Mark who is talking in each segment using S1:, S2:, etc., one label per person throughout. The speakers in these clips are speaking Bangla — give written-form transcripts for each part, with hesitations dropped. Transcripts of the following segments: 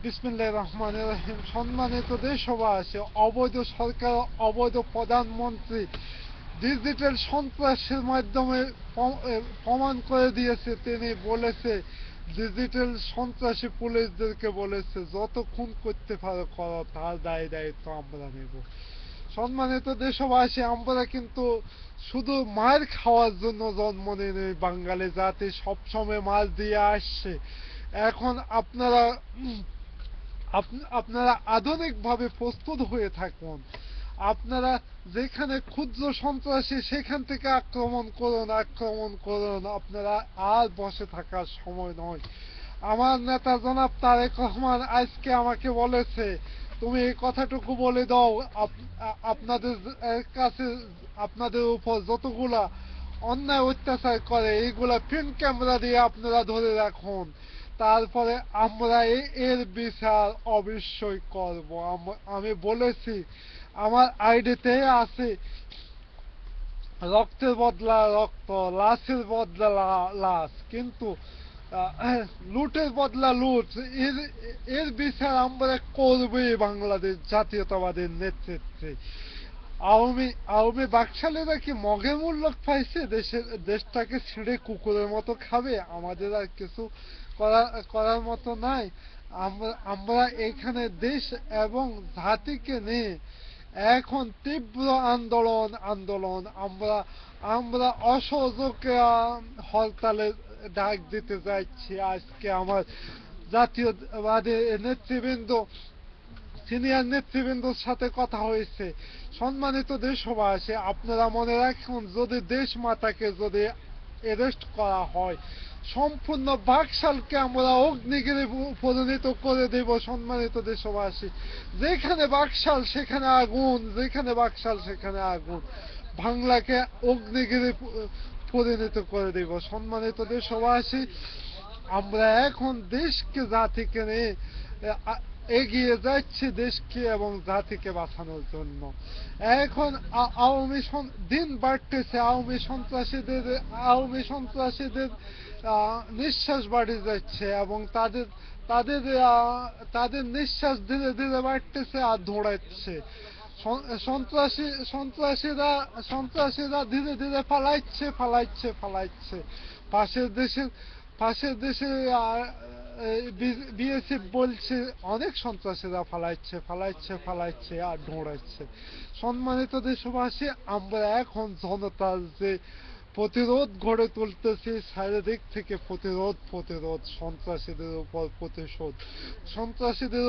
S1: বিসমিল্লাহির রহমানির রহিম। সম্মানিত দেশবাসী, অবৈধ সরকার, অবৈধ প্রধানমন্ত্রী ডিজিটাল সন্ত্রাসের মাধ্যমে প্রমাণ করে দিয়েছে। তিনি বলেছে, ডিজিটাল সন্ত্রাসী পুলিশদেরকে বলেছে, যত খুন করতে পারো করো, তার দায়িত্ব আমরা নেব। সম্মানিত দেশবাসী, আমরা কিন্তু শুধু মার খাওয়ার জন্য জন্ম নেই। বাঙালি জাতি সবসময় মার দিয়ে আসছে। এখন আপনারা আধুনিকভাবে প্রস্তুত হয়ে থাকুন। আপনারা যেখানে ক্ষুদ্র সন্ত্রাসী, সেখান থেকে আক্রমণ করুন। আপনারা আর বসে থাকার সময় নয়। আমার নেতা জনাব তারেক রহমান আজকে আমাকে বলেছে, তুমি এই কথাটুকু বলে দাও, আপনাদের কাছে, আপনাদের উপর যতগুলা অন্যায় অত্যাচার করে, এইগুলা পিন ক্যামেরা দিয়ে আপনারা ধরে রাখুন। তারপরে আমরা এর বিচার অবশ্যই করব। আমি বলেছি, আমার আইডিতে আছে, রক্তের বদলা রক্ত, লাশের বদলা লাশ, কিন্তু লুটের বদলা লুট। এর এর বিচার আমরা করবই বাংলাদেশ জাতীয়তাবাদের নেতৃত্বে। আওয়ামী আওয়ামী বাকশালেরা কি মগের মূল্য পাইছে? দেশটাকে ছিঁড়ে কুকুরের মতো খাবে। আমাদের আর কিছু করার মতো নাই। আমরা এখানে দেশ এবং জাতিকে নিয়ে এখন তীব্র আন্দোলন আমরা অসহযোগ হরতালে ডাক দিতে যাচ্ছি। আজকে আমার জাতীয়বাদী নেতৃবৃন্দ, সিনিয়র নেতৃবৃন্দর সাথে কথা হয়েছে। সম্মানিত দেশবাসী, আপনারা মনে রাখুন, যদি দেশ মাতাকে যদি অ্যারেস্ট করা হয়, সম্পূর্ণ বাকশালকে আমরা অগ্নিগিরি পরিণত করে দেব। সম্মানিত দেশবাসী, যেখানে বাকশাল সেখানে আগুন, যেখানে বাকশাল সেখানে আগুন। বাংলাকে অগ্নিগিরি পরিণত করে দেব। সম্মানিত দেশবাসী, আমরা এখন দেশকে জাতিকে নিয়ে এগিয়ে যাচ্ছে, দেশকে এবং জাতিকে বাঁচানোর জন্য। এখন দিন বাড়তেছে, আওয়ামী সন্ত্রাসীদের নিঃশ্বাস বাড়ে যাচ্ছে, এবং তাদের তাদের নিঃশ্বাস ধীরে ধীরে বাড়তেছে আর দৌড়াচ্ছে। সন্ত্রাসীরা ধীরে ধীরে পালাচ্ছে। পাশের দেশের পাশের দেশে বিএসএফ বলছে, অনেক সন্ত্রাসীরা পালাচ্ছে আর দৌড়াচ্ছে। সম্মানিত দেশবাসী, আমরা এখন জনতার যে প্রতিরোধ গড়ে তুলতেছি, শারীরিক থেকে প্রতিরোধ, সন্ত্রাসীদের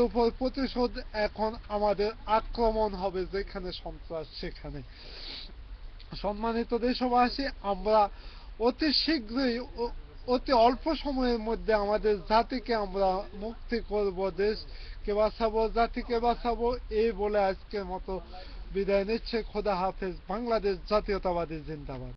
S1: উপর প্রতিশোধ। এখন আমাদের আক্রমণ হবে, যেখানে সন্ত্রাস সেখানে। সম্মানিত দেশবাসী, আমরা অতি শীঘ্রই, অতি অল্প সময়ের মধ্যে আমাদের জাতিকে আমরা মুক্তি করব, দেশকে বাঁচাবো, জাতিকে বাঁচাবো। এই বলে আজকের মতো বিদায় নিচ্ছে। খোদা হাফেজ। বাংলাদেশ জাতীয়তাবাদী জিন্দাবাদ।